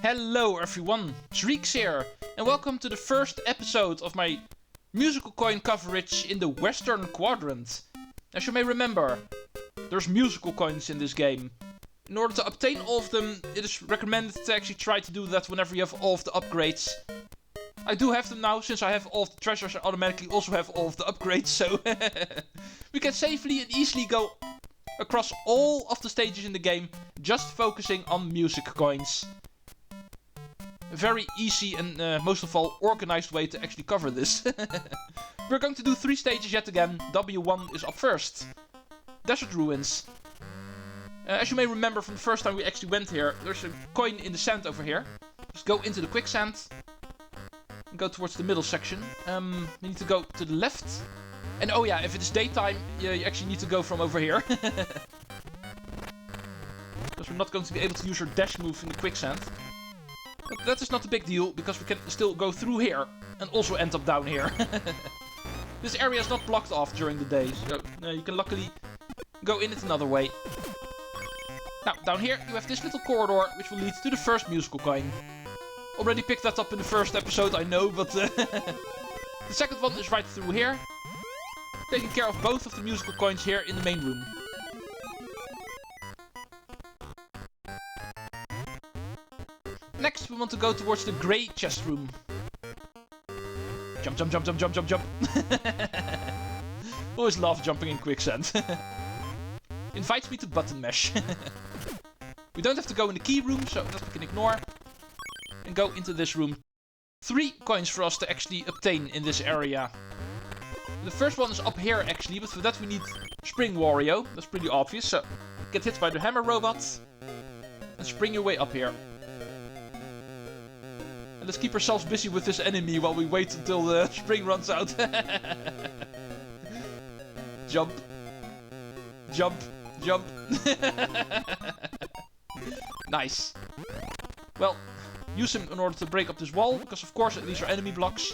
Hello everyone, Treecks here, and welcome to the first episode of my musical coin coverage in the Western Quadrant. As you may remember, there's musical coins in this game. In order to obtain all of them, it is recommended to actually try to do that whenever you have all of the upgrades. I do have them now, since I have all of the treasures, I automatically also have all of the upgrades, so we can safely and easily go across all of the stages in the game, just focusing on music coins. A very easy and most of all organized way to actually cover this. We're going to do 3 stages yet again. W1 is up first. Desert Ruins. As you may remember from the first time we actually went here, there's a coin in the sand over here. Just go into the quicksand. And go towards the middle section. We need to go to the left. And oh yeah, if it is daytime, you actually need to go from over here. Because we're not going to be able to use our dash move in the quicksand. But that is not a big deal, because we can still go through here and also end up down here. This area is not blocked off during the day, so you can luckily go in it another way. Now, down here you have this little corridor, which will lead to the first musical coin. Already picked that up in the first episode, I know, but the second one is right through here. Taking care of both of the musical coins here in the main room. Next, we want to go towards the grey chest room. Jump, jump, jump, jump, jump, jump, jump. Always love jumping in quicksand. Invites me to button mash. We don't have to go in the key room, so that we can ignore. And go into this room. 3 coins for us to actually obtain in this area. The first one is up here actually, but for that we need Spring Wario. That's pretty obvious, so get hit by the hammer robot. And spring your way up here. Let's keep ourselves busy with this enemy while we wait until the spring runs out. Jump. Jump. Jump. Nice. Well, use him in order to break up this wall, because of course these are enemy blocks.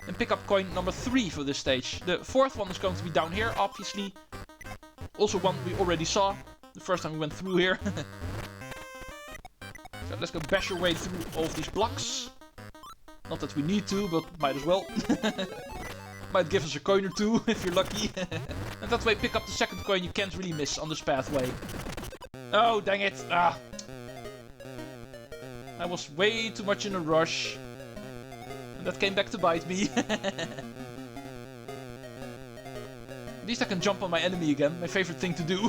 And pick up coin number 3 for this stage. The 4th one is going to be down here, obviously. Also one we already saw the first time we went through here. So let's go bash our way through all of these blocks. Not that we need to, but might as well. Might give us a coin or 2 if you're lucky. And that way pick up the second coin you can't really miss on this pathway. Oh, dang it. Ah. I was way too much in a rush. And that came back to bite me. At least I can jump on my enemy again. My favorite thing to do.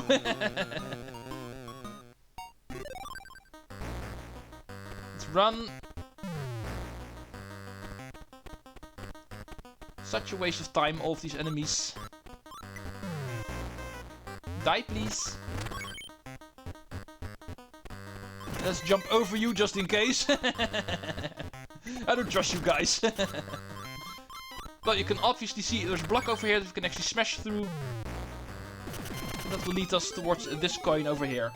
Run. Such a waste of time, all of these enemies. Die, please. Let's jump over you just in case. I don't trust you guys. But you can obviously see there's a block over here that we can actually smash through. And that will lead us towards this coin over here.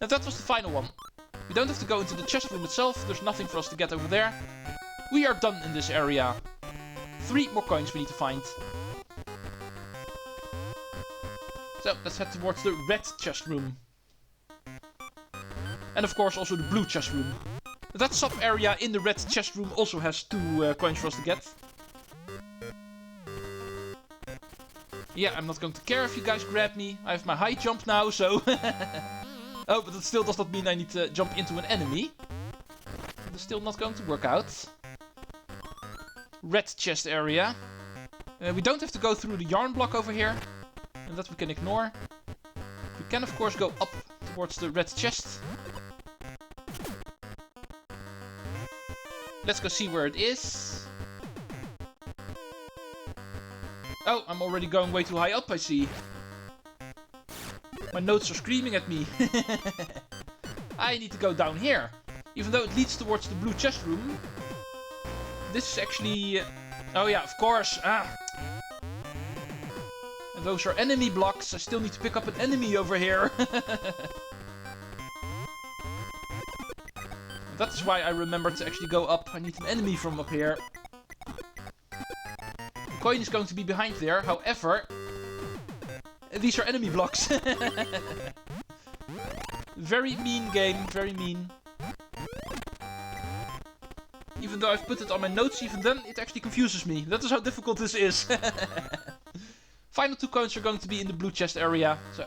And that was the final one. We don't have to go into the chest room itself, there's nothing for us to get over there. We are done in this area. 3 more coins we need to find. So, let's head towards the red chest room. And of course also the blue chest room. That sub-area in the red chest room also has 2 coins for us to get. Yeah, I'm not going to care if you guys grab me. I have my high jump now, so... Oh, but it still does not mean I need to jump into an enemy. That's still not going to work out. Red chest area. We don't have to go through the yarn block over here. And that we can ignore. We can of course go up towards the red chest. Let's go see where it is. Oh, I'm already going way too high up, I see. My notes are screaming at me. I need to go down here. Even though it leads towards the blue chest room. This is actually... Oh yeah, of course. Ah. And those are enemy blocks. I still need to pick up an enemy over here. That is why I remember to actually go up. I need an enemy from up here. The coin is going to be behind there. However... These are enemy blocks. Very mean game, very mean. Even though I've put it on my notes, even then it actually confuses me. That is how difficult this is. Final 2 coins are going to be in the blue chest area. So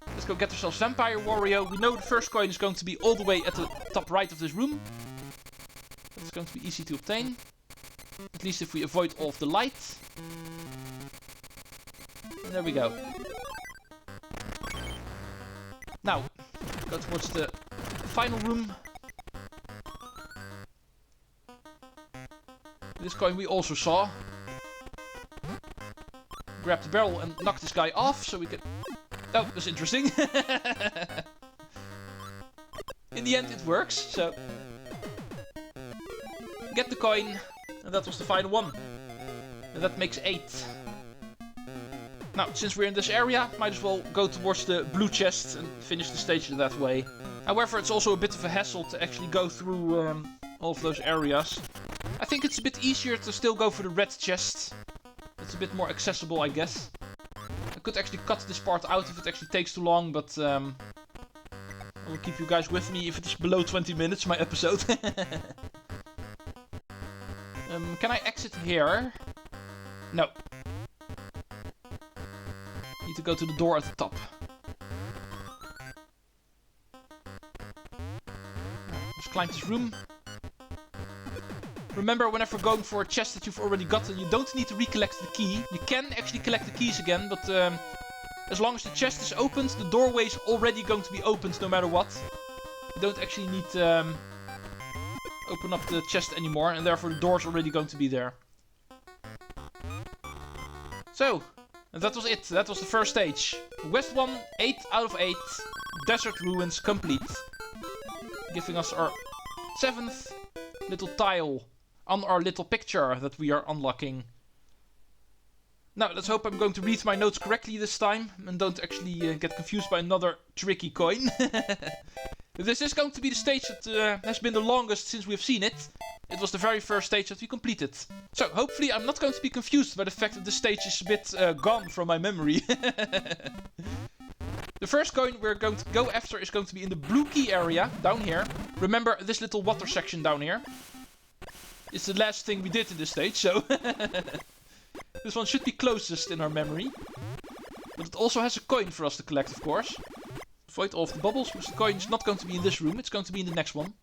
let's go get ourselves Vampire Wario. We know the first coin is going to be all the way at the top right of this room. That's going to be easy to obtain. At least if we avoid all of the light. And there we go. Now, go towards the final room. This coin we also saw. Grab the barrel and knock this guy off so we can... Oh, that's interesting. In the end it works, so... Get the coin, and that was the final one. And that makes 8. Now, since we're in this area, might as well go towards the blue chest and finish the stage that way. However, it's also a bit of a hassle to actually go through all of those areas. I think it's a bit easier to still go for the red chest. It's a bit more accessible, I guess. I could actually cut this part out if it actually takes too long, but I will keep you guys with me if it is below 20 minutes, my episode. Can I exit here? No. Need to go to the door at the top. Let's climb this room. Remember, whenever going for a chest that you've already gotten, you don't need to recollect the key. You can actually collect the keys again, but as long as the chest is opened, the doorway is already going to be opened no matter what. You don't actually need to open up the chest anymore, and therefore the door is already going to be there. So, that was it. That was the first stage. West 1, 8 out of 8. Desert Ruins complete. Giving us our 7th little tile on our little picture that we are unlocking. Now, let's hope I'm going to read my notes correctly this time and don't actually get confused by another tricky coin. This is going to be the stage that has been the longest since we've seen it. It was the very first stage that we completed. So, hopefully I'm not going to be confused by the fact that the stage is a bit gone from my memory. The first coin we're going to go after is going to be in the blue key area, down here. Remember this little water section down here? It's the last thing we did in this stage, so... This one should be closest in our memory. But it also has a coin for us to collect, of course. Avoid all of the bubbles, because the coin is not going to be in this room, it's going to be in the next one.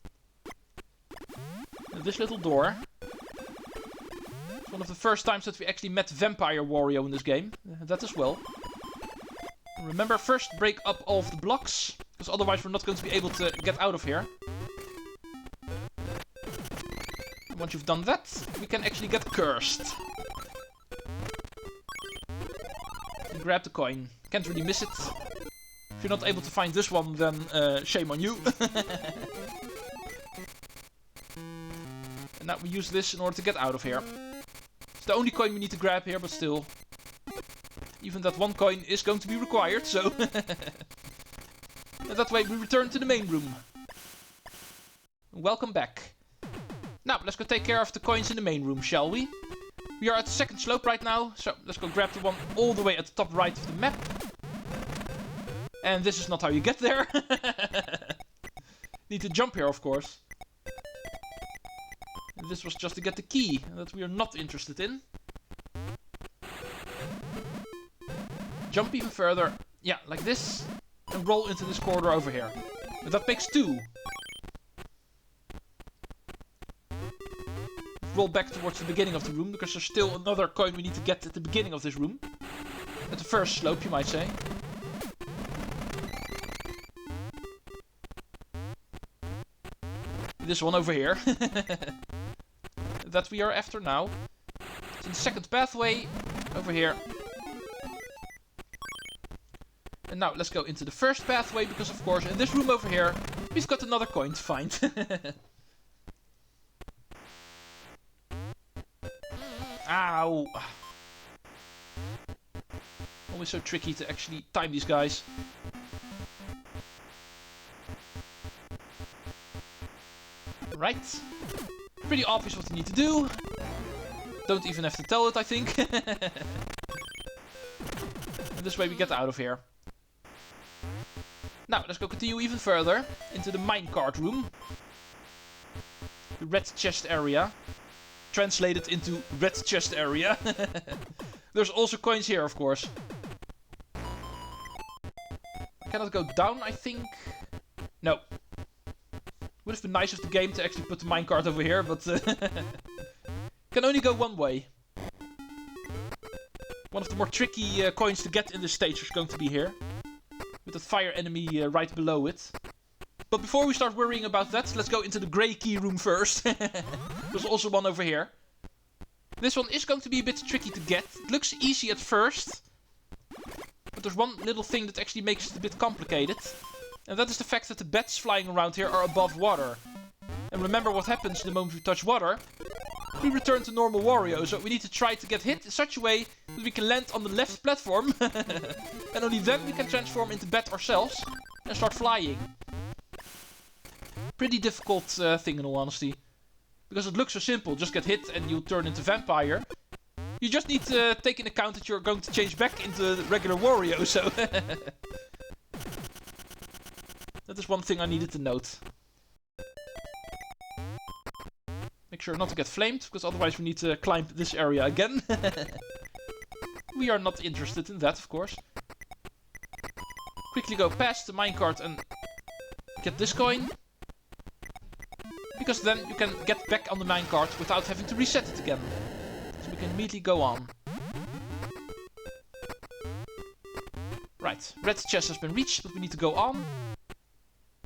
And this little door. It's one of the first times that we actually met Vampire Wario in this game. That as well. Remember, first break up all of the blocks, because otherwise we're not going to be able to get out of here. And once you've done that, we can actually get cursed. And grab the coin. Can't really miss it. If you're not able to find this one, then shame on you. And now we use this in order to get out of here. It's the only coin we need to grab here, but still. Even that one coin is going to be required, so... And that way we return to the main room. Welcome back. Now, let's go take care of the coins in the main room, shall we? We are at the second slope right now, so let's go grab the one all the way at the top right of the map. And this is not how you get there. Need to jump here, of course. And this was just to get the key, that we are not interested in. Jump even further. Yeah, like this. And roll into this corridor over here. And that makes 2. Roll back towards the beginning of the room, because there's still another coin we need to get at the beginning of this room. At the first slope, you might say. This one over here. That we are after now. It's in the second pathway. Over here. And now let's go into the first pathway, because of course in this room over here, we've got another coin to find. Ow! Always so tricky to actually time these guys. Right. Pretty obvious what you need to do. Don't even have to tell it, I think. And this way we get out of here. Now, let's go continue even further into the minecart room. the red chest area. Translated into red chest area. There's also coins here, of course. I cannot go down, I think. No. Would have been nice of the game to actually put the minecart over here, but can only go one way. One of the more tricky coins to get in this stage is going to be here. With that fire enemy right below it. But before we start worrying about that, let's go into the grey key room first. There's also one over here. This one is going to be a bit tricky to get. It looks easy at first. But there's one little thing that actually makes it a bit complicated. And that is the fact that the bats flying around here are above water. And remember what happens the moment we touch water. We return to normal Wario, so we need to try to get hit in such a way that we can land on the left platform. And only then we can transform into bat ourselves and start flying. Pretty difficult thing in all honesty. Because it looks so simple, just get hit and you'll turn into vampire. You just need to take in account that you're going to change back into regular Wario, so... That is one thing I needed to note. Make sure not to get flamed, because otherwise we need to climb this area again. We are not interested in that, of course. Quickly go past the minecart and get this coin. Because then you can get back on the minecart without having to reset it again. So we can immediately go on. Right, red chest has been reached, but we need to go on.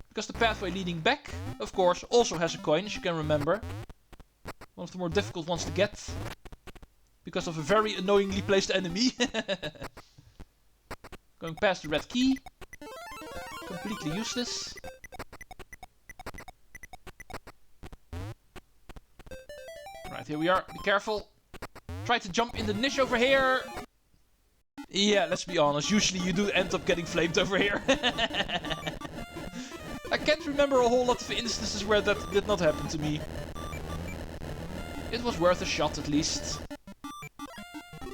Because the pathway leading back, of course, also has a coin, as you can remember. One of the more difficult ones to get. Because of a very annoyingly placed enemy. Going past the red key. Completely useless. Right, here we are. Be careful. Try to jump in the niche over here. Yeah, let's be honest. Usually you do end up getting flamed over here. I can't remember a whole lot of instances where that did not happen to me. It was worth a shot at least.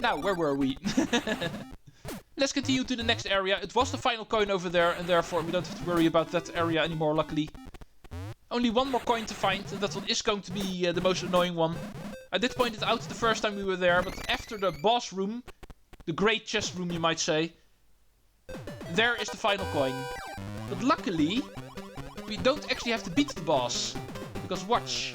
Now, where were we? Let's continue to the next area. It was the final coin over there, and therefore we don't have to worry about that area anymore, luckily. Only one more coin to find, and that one is going to be the most annoying one. I did point it out the first time we were there, but after the boss room, the great chest room you might say, there is the final coin. But luckily, we don't actually have to beat the boss. Because watch,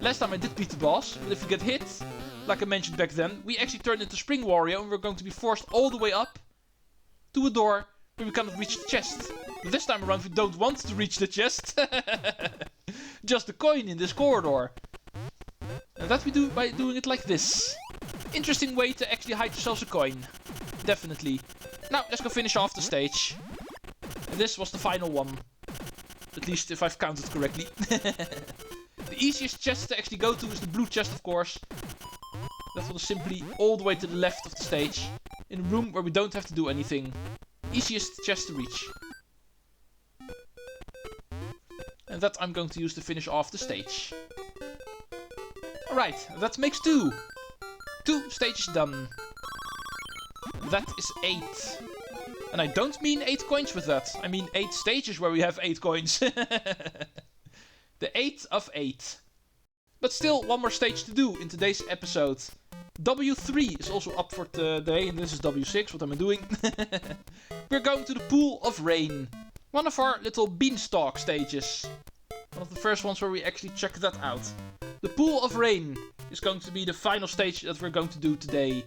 last time I did beat the boss, but if we get hit, like I mentioned back then, we actually turned into Spring Wario and we're going to be forced all the way up to a door where we cannot reach the chest. But this time around we don't want to reach the chest. Just the coin in this corridor. And that we do by doing it like this. Interesting way to actually hide yourselves a coin. Definitely. Now, let's go finish off the stage. And this was the final one. At least if I've counted correctly. The easiest chest to actually go to is the blue chest, of course. That one is simply all the way to the left of the stage. In a room where we don't have to do anything. Easiest chest to reach. And that I'm going to use to finish off the stage. Alright, that makes 2. 2 stages done. That is 8. And I don't mean 8 coins with that. I mean 8 stages where we have 8 coins. The 8th of 8. But still, one more stage to do in today's episode. W3 is also up for today, and this is W6. What am I doing? We're going to the Pool of Rain. One of our little beanstalk stages. One of the first ones where we actually check that out. The Pool of Rain is going to be the final stage that we're going to do today.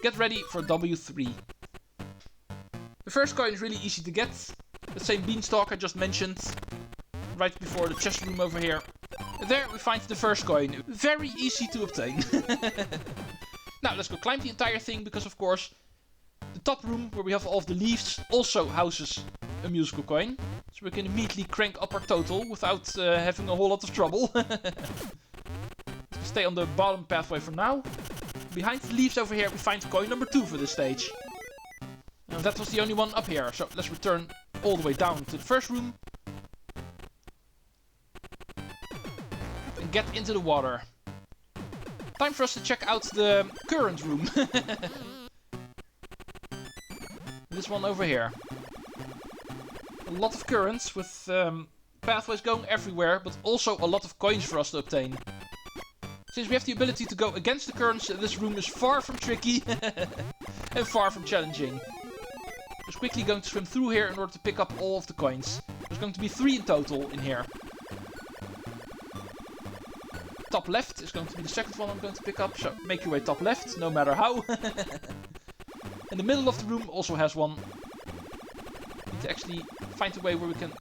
Get ready for W3. The first coin is really easy to get. The same beanstalk I just mentioned. Right before the chest room over here. There we find the first coin. Very easy to obtain. Now let's go climb the entire thing, because of course the top room where we have all of the leaves also houses a musical coin. So we can immediately crank up our total without having a whole lot of trouble. Let's stay on the bottom pathway for now. Behind the leaves over here we find coin number 2 for this stage. And that was the only one up here, so let's return all the way down to the first room. And get into the water. Time for us to check out the current room. This one over here. A lot of currents with pathways going everywhere, but also a lot of coins for us to obtain. Since we have the ability to go against the currents, this room is far from tricky and far from challenging. Just quickly going to swim through here in order to pick up all of the coins. There's going to be 3 in total in here. Top left is going to be the second one I'm going to pick up, so make your way top left, no matter how. And the middle of the room also has one. Need to actually find a way where we can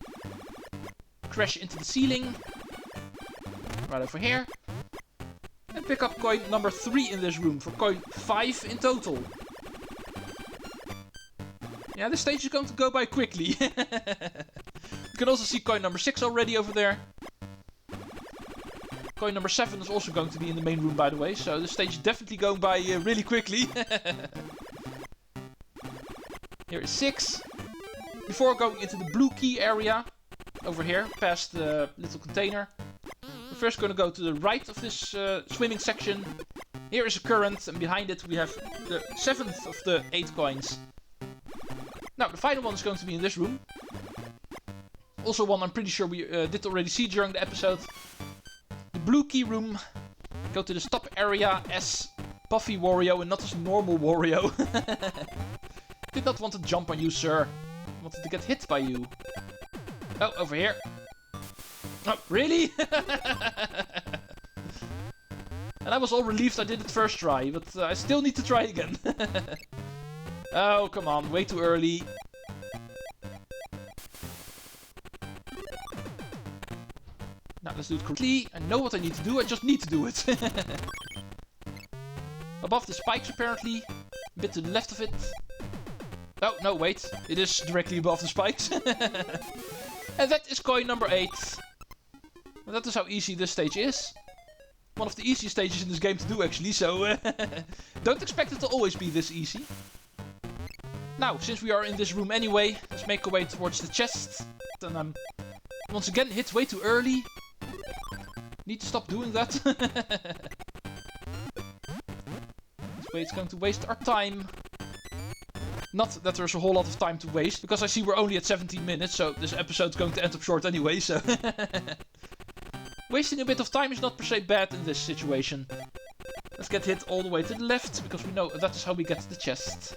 crash into the ceiling. Right over here. And pick up coin number 3 in this room for coin 5 in total. Yeah, this stage is going to go by quickly. You can also see coin number 6 already over there. Coin number 7 is also going to be in the main room, by the way, so this stage is definitely going by really quickly. Here is 6. Before going into the blue key area, over here, past the little container, we're first going to go to the right of this swimming section. Here is a current, and behind it we have the 7th of the 8 coins. Now, the final one is going to be in this room. Also one I'm pretty sure we did already see during the episode. The blue key room. Go to the top area as Buffy Wario and not as normal Wario. Did not want to jump on you, sir. Wanted to get hit by you. Oh, over here. Oh, really? And I was all relieved I did it first try, but I still need to try again. Oh, come on, way too early. Now, let's do it quickly. I know what I need to do, I just need to do it. Above the spikes, apparently. A bit to the left of it. Oh, no, wait. It is directly above the spikes. And that is coin number 8. And that is how easy this stage is. One of the easiest stages in this game to do, actually, so don't expect it to always be this easy. Now, since we are in this room anyway, let's make our way towards the chest. And I'm once again hit way too early. Need to stop doing that. This way it's going to waste our time. Not that there's a whole lot of time to waste, because I see we're only at 17 minutes, so this episode's going to end up short anyway, so... Wasting a bit of time is not per se bad in this situation. Let's get hit all the way to the left, because we know that is how we get the chest.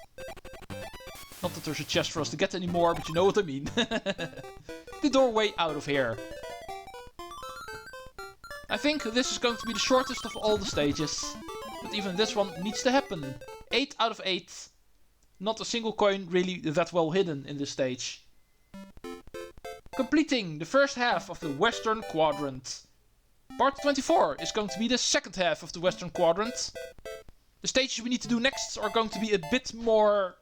Not that there's a chest for us to get anymore, but you know what I mean. The doorway out of here. I think this is going to be the shortest of all the stages. But even this one needs to happen. 8 out of 8. Not a single coin really that well hidden in this stage. Completing the first half of the Western Quadrant. Part 24 is going to be the second half of the Western Quadrant. The stages we need to do next are going to be a bit more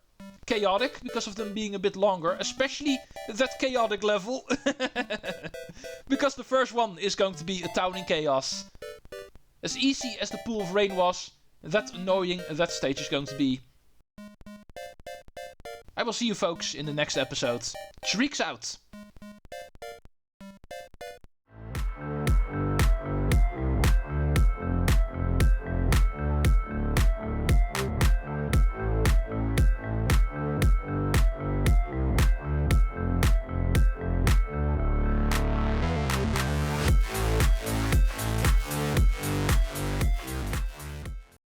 chaotic because of them being a bit longer. Especially that chaotic level. Because the first one is going to be a town in chaos. As easy as the Pool of Rain was, that annoying that stage is going to be. I will see you folks in the next episode. Treecks out!